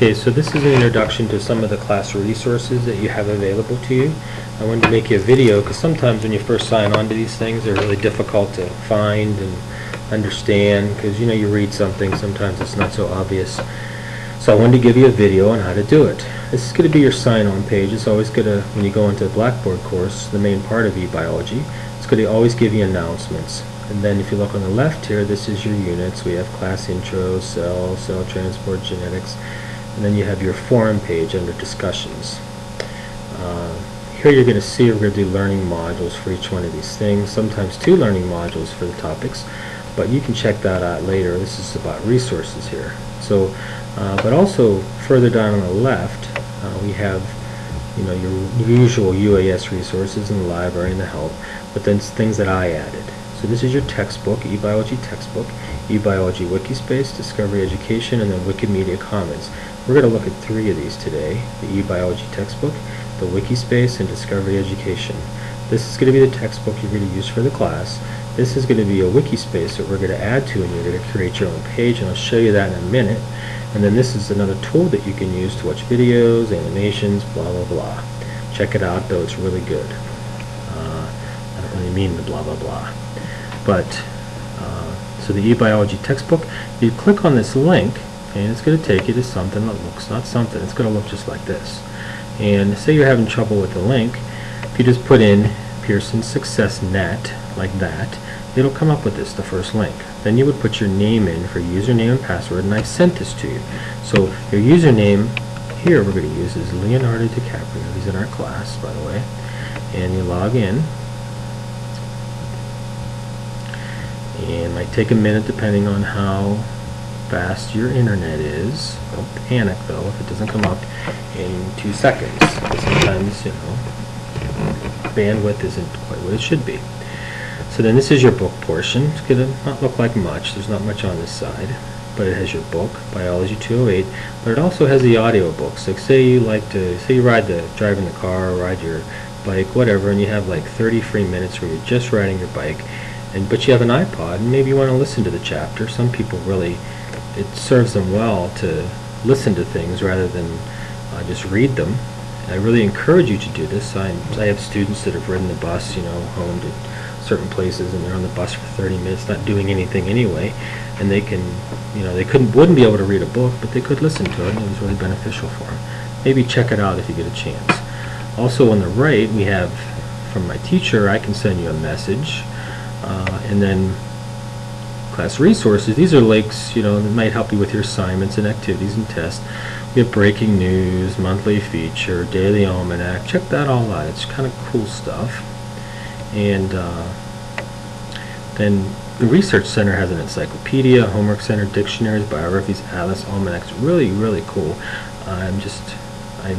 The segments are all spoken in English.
Okay, so this is an introduction to some of the class resources that you have available to you. I wanted to make you a video because sometimes when you first sign on to these things, they're really difficult to find and understand because you read something, sometimes it's not so obvious. So I wanted to give you a video on how to do it. This is going to be your sign-on page. It's always going to, when you go into the Blackboard course, the main part of eBiology, it's going to always give you announcements. And then if you look on the left here, this is your units. We have class intro, cell transport, genetics, and then you have your forum page under discussions. Here you're going to see we're going to do learning modules for each one of these things, sometimes 2 learning modules for the topics, but you can check that out later. This is about resources here. So, but also further down on the left, we have your usual UAS resources in the library and the help, but then things that I added. So this is your textbook, eBiology textbook, eBiology Wikispace, Discovery Education, and then Wikimedia Commons. We're going to look at 3 of these today: the eBiology textbook, the Wikispace, and Discovery Education. This is going to be the textbook you're going to use for the class. This is going to be a Wikispace that we're going to add to, and you're going to create your own page, and I'll show you that in a minute. And then this is another tool that you can use to watch videos, animations, blah blah blah. Check it out, though, it's really good. I don't really mean the blah blah blah. But, so the eBiology textbook, you click on this link, and it's going to take you to something that looks, not something, it's going to look just like this. And say you're having trouble with the link, if you just put in Pearson Success Net, like that, it'll come up with this, the first link. Then you would put your name in for username and password, and I sent this to you. So your username here we're going to use is Leonardo DiCaprio. He's in our class, by the way. And you log in. And it might take a minute depending on how fast your internet is. Don't panic though if it doesn't come up in 2 seconds. Sometimes, bandwidth isn't quite what it should be. So then this is your book portion. It's going to not look like much. There's not much on this side, but it has your book, Biology 208, but it also has the audio books. Like say you drive in the car, or ride your bike, whatever, and you have like 30 free minutes where you're just riding your bike, but you have an iPod, and maybe you want to listen to the chapter. Some people really, it serves them well to listen to things rather than just read them. I really encourage you to do this. I have students that have ridden the bus, home to certain places, and they're on the bus for 30 minutes not doing anything anyway, and they can, they wouldn't be able to read a book, but they could listen to it, and it was really beneficial for them. Maybe check it out if you get a chance. Also on the right, we have from my teacher, I can send you a message, and then class resources. These are links, that might help you with your assignments and activities and tests. We have breaking news, monthly feature, daily almanac. Check that all out. It's kind of cool stuff. And then the Research Center has an encyclopedia, homework center, dictionaries, biographies, atlas, almanacs. Really, really cool. I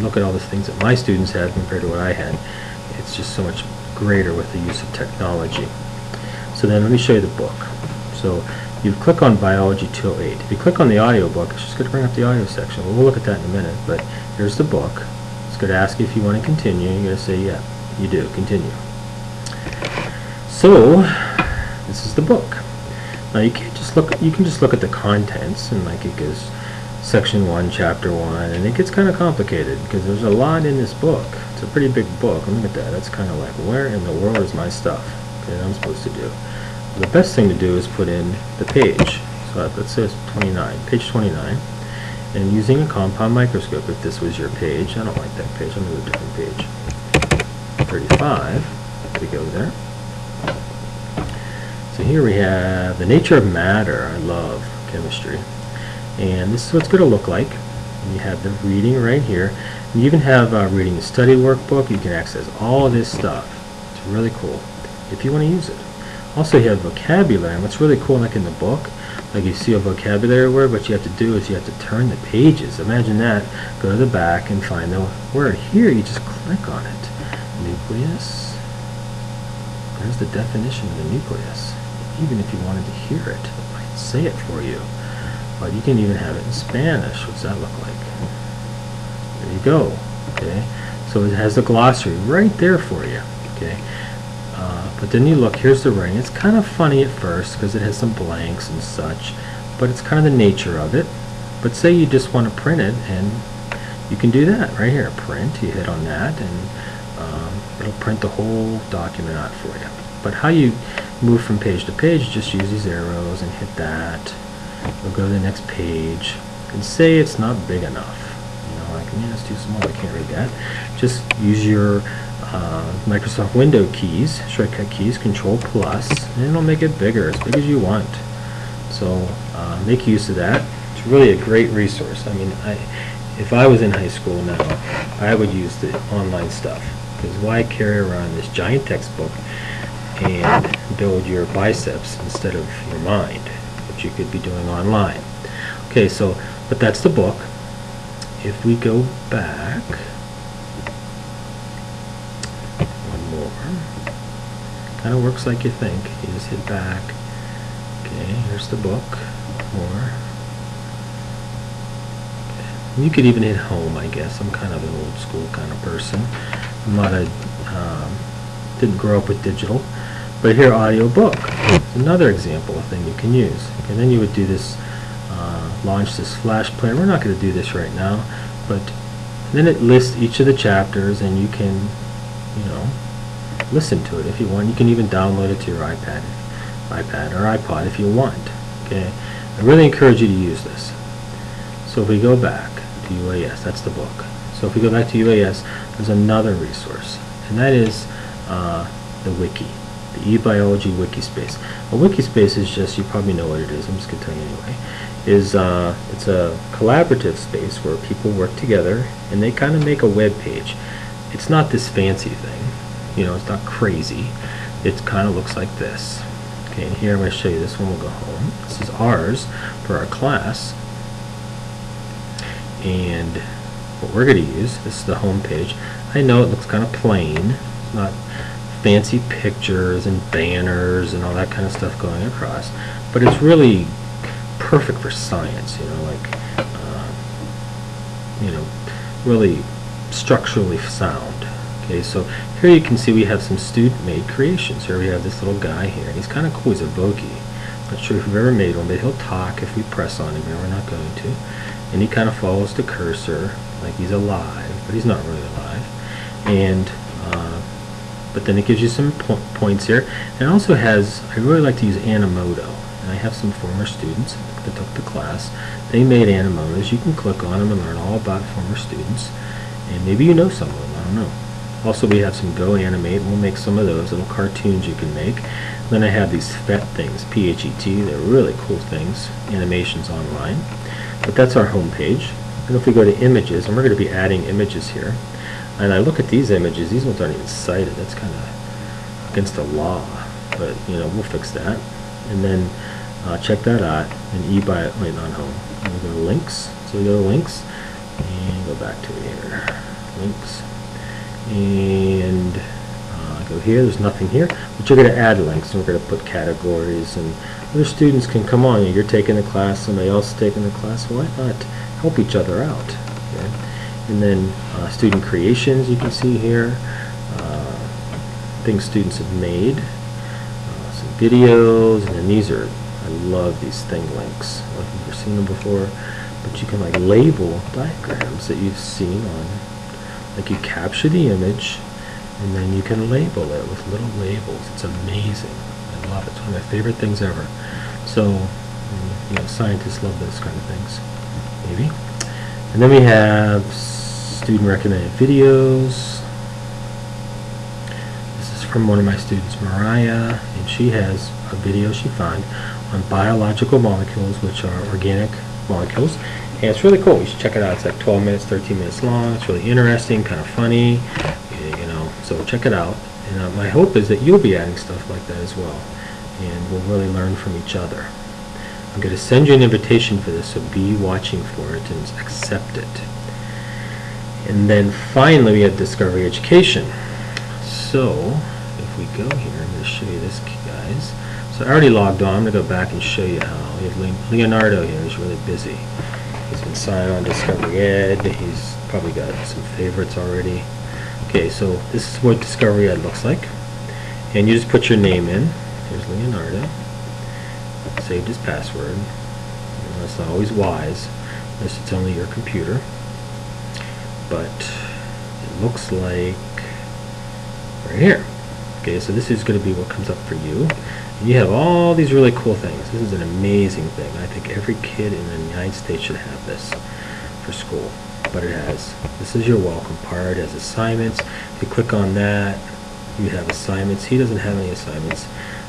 look at all the things that my students had compared to what I had. It's just so much greater with the use of technology. So then let me show you the book. So you click on Biology 208. If you click on the audio book, it's just going to bring up the audio section. We'll look at that in a minute, but here's the book. It's going to ask you if you want to continue. You're going to say, yeah, you do, continue. So this is the book. Now you can just look at the contents, and like it goes section 1, chapter 1, and it gets kind of complicated because there's a lot in this book. It's a pretty big book. Look at that. That's kind of like, where in the world is my stuff that I'm supposed to do? The best thing to do is put in the page. So let's say it's 29, page 29, and using a compound microscope. If this was your page, I don't like that page. I'm going to do a different page. 35. We go there. So here we have the nature of matter. I love chemistry. And this is what it's going to look like. And you have the reading right here. And you even have reading the study workbook. You can access all of this stuff. It's really cool if you want to use it. Also you have vocabulary. And what's really cool, like in the book, like you see a vocabulary word, what you have to do is you have to turn the pages. Imagine that. Go to the back and find the word. Here you just click on it. Nucleus. There's the definition of the nucleus. Even if you wanted to hear it, it might say it for you. But you can even have it in Spanish. What's that look like? There you go. Okay. So it has the glossary right there for you. Okay. But then you look, here's the ring. It's kind of funny at first because it has some blanks and such, but it's kind of the nature of it. But say you just want to print it, and you can do that right here. Print, you hit on that, and it'll print the whole document out for you. But how you move from page to page, just use these arrows and hit that. We'll go to the next page, and say it's not big enough. You know, like, yeah, it's too small, I can't read that. Just use your Microsoft Window keys, shortcut keys, Control plus, and it'll make it bigger, as big as you want. So make use of that. It's really a great resource. I mean, if I was in high school now, I would use the online stuff, because why carry around this giant textbook and build your biceps instead of your mind, which you could be doing online. Okay, so, but that's the book. If we go back, one more, kind of works like you think. You just hit back. Okay, here's the book, more. Okay. You could even hit home, I guess. I'm kind of an old school kind of person. I'm not a, didn't grow up with digital. But here, audio book. It's another example of thing you can use. And then you would do this, launch this flash player. We're not going to do this right now, but then it lists each of the chapters, and you can, you know, listen to it if you want. You can even download it to your iPad or iPod if you want. Okay, I really encourage you to use this. So if we go back to UAS, that's the book. So if we go back to UAS, there's another resource, and that is the wiki. The eBiology wiki space. A wiki space is just, you probably know what it is, I'm just going to tell you anyway, is it's a collaborative space where people work together and they kind of make a web page. It's not this fancy thing, you know, it's not crazy. It kind of looks like this. Okay, and here I'm going to show you this one. We'll go home. This is ours for our class, and what we're going to use, this is the home page. I know it looks kind of plain, it's not fancy pictures and banners and all that kind of stuff going across, but it's really perfect for science, you know, like you know, really structurally sound. Okay, so here you can see we have some student-made creations. Here we have this little guy here, and he's kind of cool. He's a Vogie. Not sure if you've ever made one, but he'll talk if we press on him, and we're not going to. And he kind of follows the cursor like he's alive, but he's not really alive. And but then it gives you some points here. And it also has, I really like to use Animoto. And I have some former students that took the class. They made Animotos. You can click on them and learn all about former students. And maybe you know some of them, I don't know. Also, we have some Go Animate, and we'll make some of those little cartoons you can make. Then I have these PHET things, P-H-E-T. They're really cool things, animations online. But that's our home page. And if we go to images, and we're going to be adding images here, and I look at these images, these ones aren't even cited. That's kind of against the law, but you know, we'll fix that. And then check that out. And eBio, wait, not home. And we go to links. So we go to links, and go back to it here. Links, and go here. There's nothing here, but you're going to add links, and we're going to put categories, and other students can come on. You're taking the class, somebody else is taking the class. Why not help each other out? Okay? And then student creations, you can see here, things students have made, some videos, and then these are, I love these thing links. I don't know if you've ever seen them before, but you can like label diagrams that you've seen on, like you capture the image, and then you can label it with little labels. It's amazing. I love it. It's one of my favorite things ever. So, you know, scientists love those kind of things, maybe. And then we have student recommended videos. This is from one of my students, Mariah, and she has a video she found on biological molecules, which are organic molecules. And it's really cool. You should check it out. It's like 12 minutes, 13 minutes long. It's really interesting, kind of funny, you know, so check it out. And my hope is that you'll be adding stuff like that as well, and we'll really learn from each other. I'm going to send you an invitation for this, so be watching for it and accept it. And then finally we have Discovery Education. So if we go here, I'm going to show you this, guys. So I already logged on. I'm going to go back and show you how. We have Leonardo here. He's really busy. He's been signed on Discovery Ed. He's probably got some favorites already. Okay, so this is what Discovery Ed looks like. And you just put your name in. Here's Leonardo. Saved his password. You know, that's not always wise. This it's only your computer, but it looks like right here. Okay, so this is going to be what comes up for you. And you have all these really cool things. This is an amazing thing. I think every kid in the United States should have this for school. But it has, this is your welcome part. It has assignments. If you click on that, you have assignments. He doesn't have any assignments.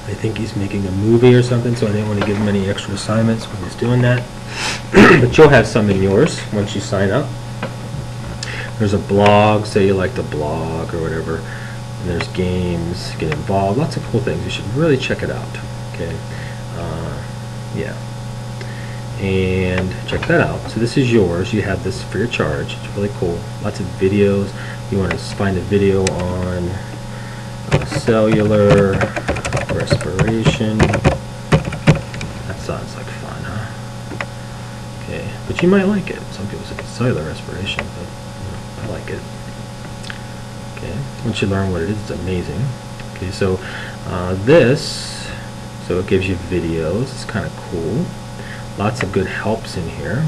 I think he's making a movie or something, so I didn't want to give him any extra assignments when he's doing that. But you'll have some in yours once you sign up. There's a blog, say you like to blog or whatever. And there's games, get involved, lots of cool things. You should really check it out. Okay, yeah. And check that out. So this is yours. You have this for your charge. It's really cool. Lots of videos. You want to find a video on cellular respiration. That sounds like fun, huh? Okay, but you might like it. Some people say cellular respiration, but I like it. Okay, once you learn what it is, it's amazing. Okay, so so it gives you videos. It's kind of cool. Lots of good helps in here.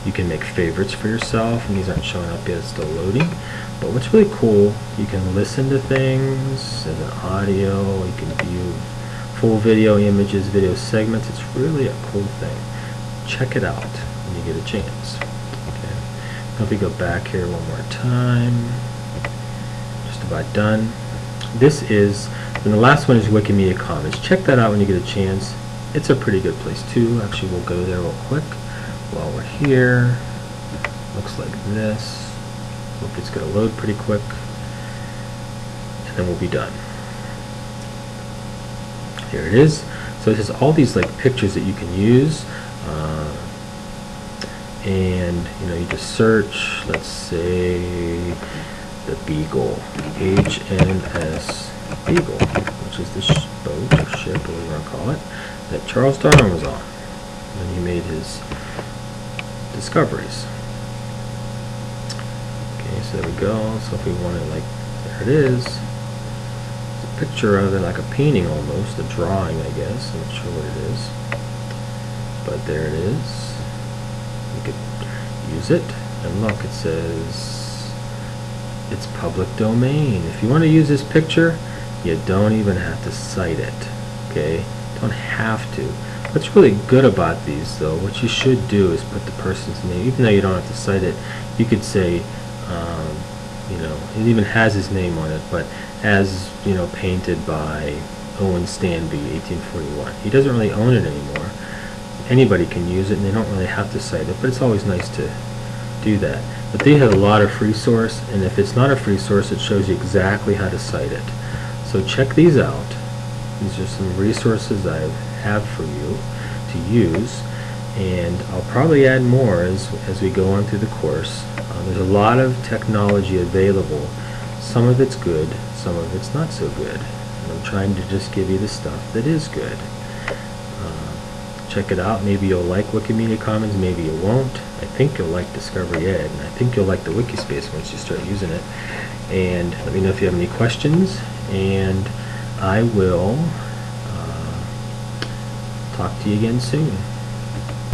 You can make favorites for yourself, and these aren't showing up yet, it's still loading. But what's really cool, you can listen to things as an audio, you can view full video images, video segments. It's really a cool thing. Check it out when you get a chance. Okay. Now if we go back here one more time, just about done. This is, and the last one is Wikimedia Commons. Check that out when you get a chance. It's a pretty good place too. Actually, we'll go there real quick while we're here. Looks like this. Hope it's going to load pretty quick, and then we'll be done. Here it is. So this is all these like pictures that you can use, and you just search. Let's say the Beagle, HMS Beagle, which is this boat or ship, or whatever you want to call it, that Charles Darwin was on when he made his discoveries. Okay, so there we go. So if we want it, like, there it is. It's a picture of it, like a painting almost, a drawing, I guess. I'm not sure what it is, but there it is. You could use it, and look, it says it's public domain. If you want to use this picture, you don't even have to cite it. Okay, don't have to. What's really good about these, though, what you should do is put the person's name. Even though you don't have to cite it, you could say, it even has his name on it, but as painted by Owen Stanby, 1841. He doesn't really own it anymore. Anybody can use it, and they don't really have to cite it, but it's always nice to do that. But they have a lot of free source, and if it's not a free source, it shows you exactly how to cite it. So check these out. These are some resources I have for you to use, and I'll probably add more as we go on through the course. There's a lot of technology available. Some of it's good, some of it's not so good. And I'm trying to just give you the stuff that is good. Check it out. Maybe you'll like Wikimedia Commons, maybe you won't. I think you'll like Discovery Ed, and I think you'll like the Wikispace once you start using it. And let me know if you have any questions, and I will talk to you again soon.